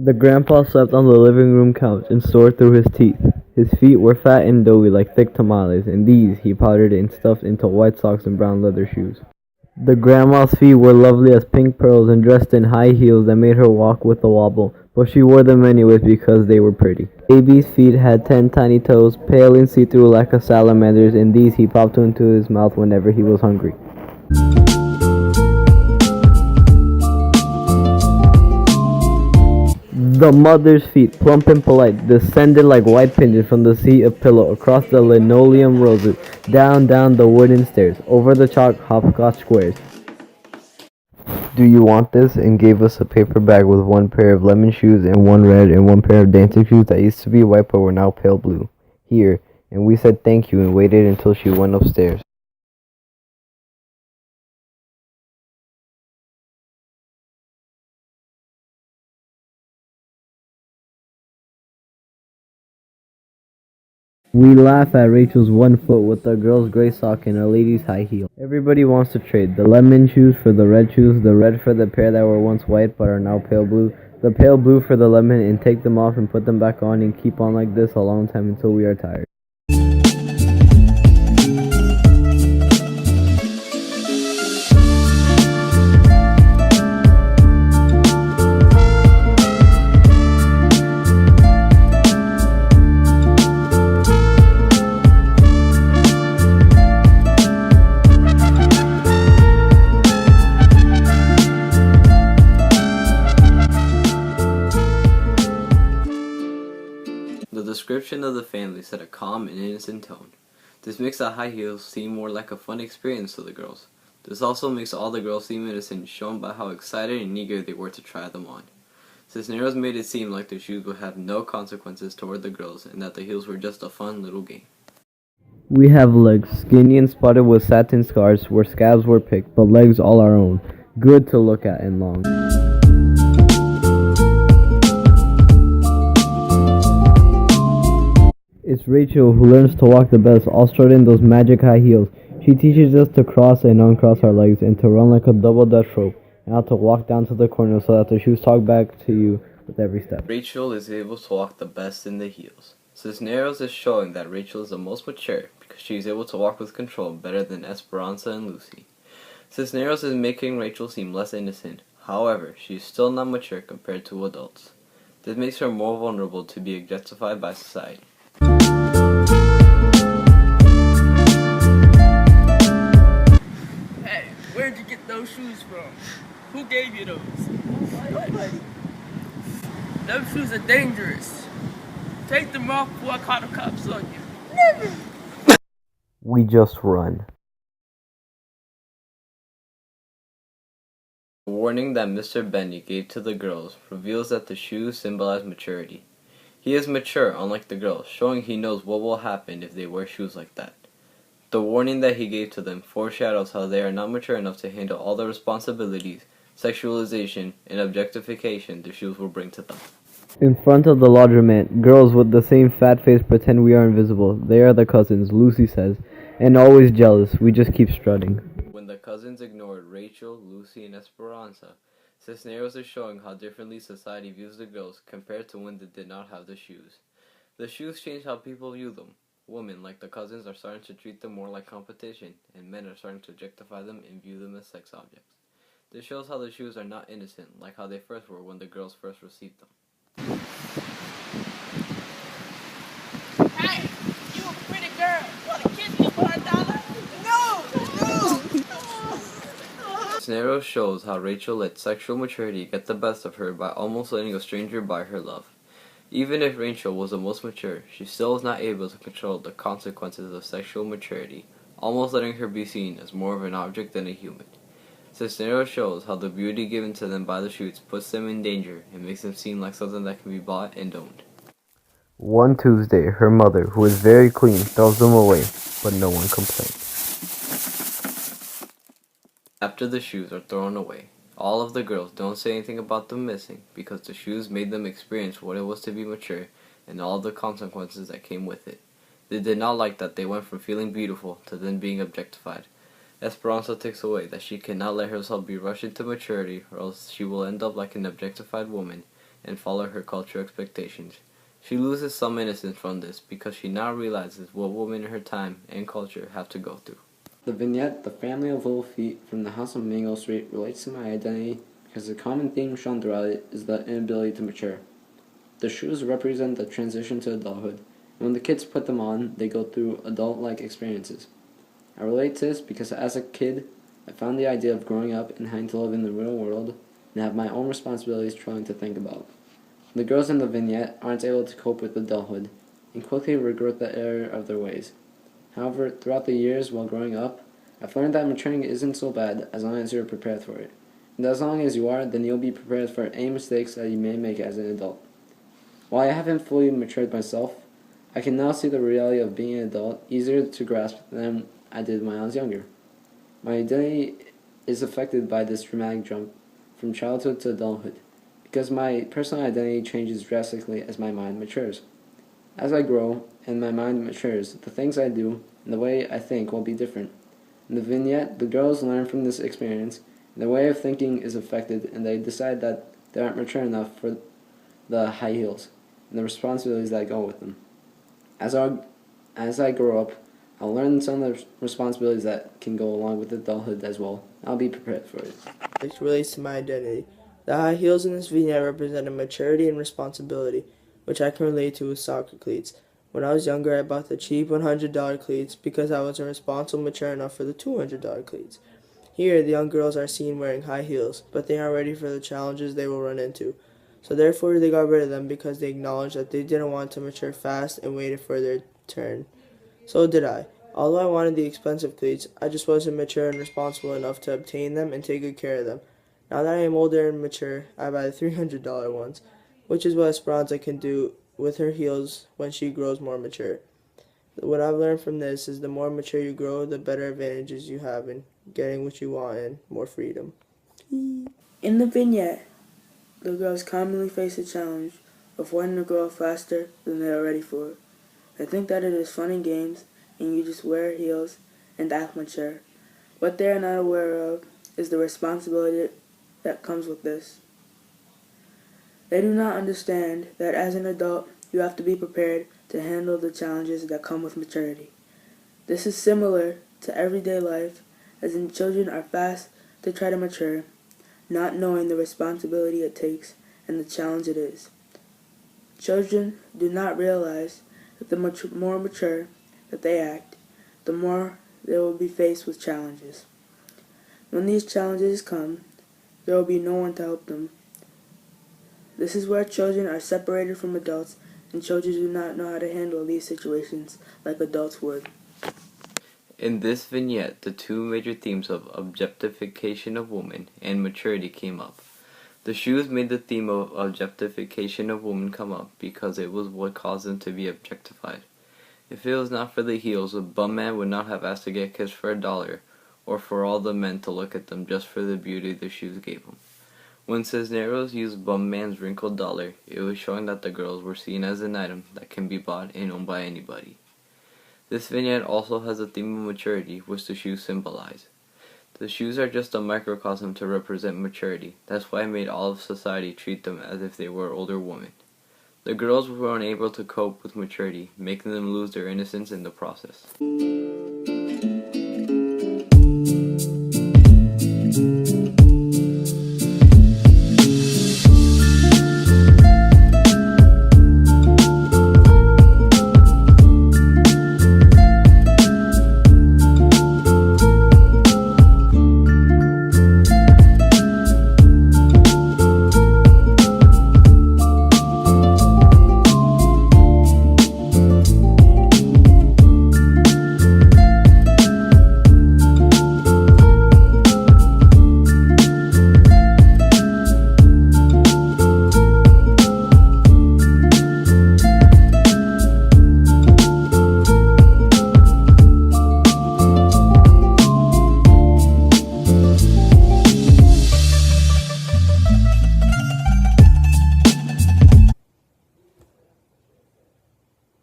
The grandpa slept on the living room couch and sore through his teeth. His feet were fat and doughy like thick tamales, and these he powdered and stuffed into white socks and brown leather shoes. The grandma's feet were lovely as pink pearls and dressed in high heels that made her walk with a wobble, but she wore them anyways because they were pretty. Baby's feet had 10 tiny toes, pale and see-through like a salamander's, and these he popped into his mouth whenever he was hungry. The mother's feet, plump and polite, descended like white pigeons from the seat of pillow across the linoleum roses, down the wooden stairs, over the chalk hopscotch squares. Do you want this? And gave us a paper bag with one pair of lemon shoes and one red and one pair of dancing shoes that used to be white but were now pale blue. Here, and we said thank you and waited until she went upstairs. We laugh at Rachel's 1 foot with a girl's gray sock and a lady's high heel. Everybody wants to trade the lemon shoes for the red shoes, the red for the pair that were once white but are now pale blue, the pale blue for the lemon, and take them off and put them back on and keep on like this a long time until we are tired. The description of the family set a calm and innocent tone. This makes the high heels seem more like a fun experience to the girls. This also makes all the girls seem innocent, shown by how excited and eager they were to try them on. Cisneros made it seem like the shoes would have no consequences toward the girls and that the heels were just a fun little game. We have legs, skinny and spotted with satin scars where scabs were picked, but legs all our own, good to look at and long. It's Rachel who learns to walk the best, all strutting in those magic high heels. She teaches us to cross and uncross our legs and to run like a double dutch rope, and how to walk down to the corner so that the shoes talk back to you with every step. Rachel is able to walk the best in the heels. Cisneros is showing that Rachel is the most mature because she is able to walk with control better than Esperanza and Lucy. Cisneros is making Rachel seem less innocent. However, she is still not mature compared to adults. This makes her more vulnerable to be objectified by society. Hey, where'd you get those shoes from? Who gave you those? Nobody. Those shoes are dangerous. Take them off before I call the cops on you. Never. We just run. The warning that Mr. Benny gave to the girls reveals that the shoes symbolize maturity. He is mature, unlike the girls, showing he knows what will happen if they wear shoes like that. The warning that he gave to them foreshadows how they are not mature enough to handle all the responsibilities, sexualization, and objectification the shoes will bring to them. In front of the laundromat, girls with the same fat face pretend we are invisible. They are the cousins, Lucy says, and always jealous. We just keep strutting. When the cousins ignored Rachel, Lucy, and Esperanza, Cisneros is showing how differently society views the girls compared to when they did not have the shoes. The shoes change how people view them. Women, like the cousins, are starting to treat them more like competition, and men are starting to objectify them and view them as sex objects. This shows how the shoes are not innocent, like how they first were when the girls first received them. Hey, you a pretty girl. You want to kiss me for $1? No! Cisneros shows how Rachel let sexual maturity get the best of her by almost letting a stranger buy her love. Even if Rachel was the most mature, she still was not able to control the consequences of sexual maturity, almost letting her be seen as more of an object than a human. Cisneros shows how the beauty given to them by the shoots puts them in danger and makes them seem like something that can be bought and owned. One Tuesday, her mother, who is very clean, throws them away, but no one complains. After the shoes are thrown away, all of the girls don't say anything about them missing because the shoes made them experience what it was to be mature and all the consequences that came with it. They did not like that they went from feeling beautiful to then being objectified. Esperanza takes away that she cannot let herself be rushed into maturity or else she will end up like an objectified woman, and follow her cultural expectations. She loses some innocence from this because she now realizes what women in her time and culture have to go through. The vignette, The Family of Little Feet from the House on Mango Street, relates to my identity because the common theme shown throughout it is the inability to mature. The shoes represent the transition to adulthood, and when the kids put them on, they go through adult-like experiences. I relate to this because as a kid, I found the idea of growing up and having to live in the real world and have my own responsibilities trying to think about. The girls in the vignette aren't able to cope with adulthood and quickly regret the error of their ways. However, throughout the years while growing up, I've learned that maturing isn't so bad as long as you're prepared for it. And as long as you are, then you'll be prepared for any mistakes that you may make as an adult. While I haven't fully matured myself, I can now see the reality of being an adult easier to grasp than I did when I was younger. My identity is affected by this dramatic jump from childhood to adulthood, because my personal identity changes drastically as my mind matures. As I grow and my mind matures, the things I do and the way I think will be different. In the vignette, the girls learn from this experience, and their way of thinking is affected, and they decide that they aren't mature enough for the high heels and the responsibilities that go with them. As I grow up, I'll learn some of the responsibilities that can go along with adulthood as well. I'll be prepared for it. It relates to my identity. The high heels in this vignette represented maturity and responsibility, which I can relate to with soccer cleats. When I was younger, I bought the cheap $100 cleats because I wasn't responsible and mature enough for the $200 cleats. Here, the young girls are seen wearing high heels, but they aren't ready for the challenges they will run into. So therefore, they got rid of them because they acknowledged that they didn't want to mature fast and waited for their turn. So did I. Although I wanted the expensive cleats, I just wasn't mature and responsible enough to obtain them and take good care of them. Now that I am older and mature, I buy the $300 ones, which is what Esperanza can do with her heels when she grows more mature. What I've learned from this is the more mature you grow, the better advantages you have in getting what you want and more freedom. In the vignette, the girls commonly face the challenge of wanting to grow up faster than they are ready for. They think that it is fun and games, and you just wear heels and act mature. What they are not aware of is the responsibility that comes with this. They do not understand that as an adult, you have to be prepared to handle the challenges that come with maturity. This is similar to everyday life, as in children are fast to try to mature, not knowing the responsibility it takes and the challenge it is. Children do not realize that the more mature that they act, the more they will be faced with challenges. When these challenges come, there will be no one to help them. This is where children are separated from adults, and children do not know how to handle these situations like adults would. In this vignette, the two major themes of objectification of women and maturity came up. The shoes made the theme of objectification of women come up because it was what caused them to be objectified. If it was not for the heels, a bum man would not have asked to get kissed for $1, or for all the men to look at them just for the beauty the shoes gave him. When Cisneros used bum man's wrinkled dollar, it was showing that the girls were seen as an item that can be bought and owned by anybody. This vignette also has a theme of maturity, which the shoes symbolize. The shoes are just a microcosm to represent maturity. That's why I made all of society treat them as if they were older women. The girls were unable to cope with maturity, making them lose their innocence in the process.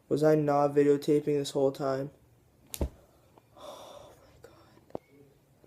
Was I not videotaping this whole time?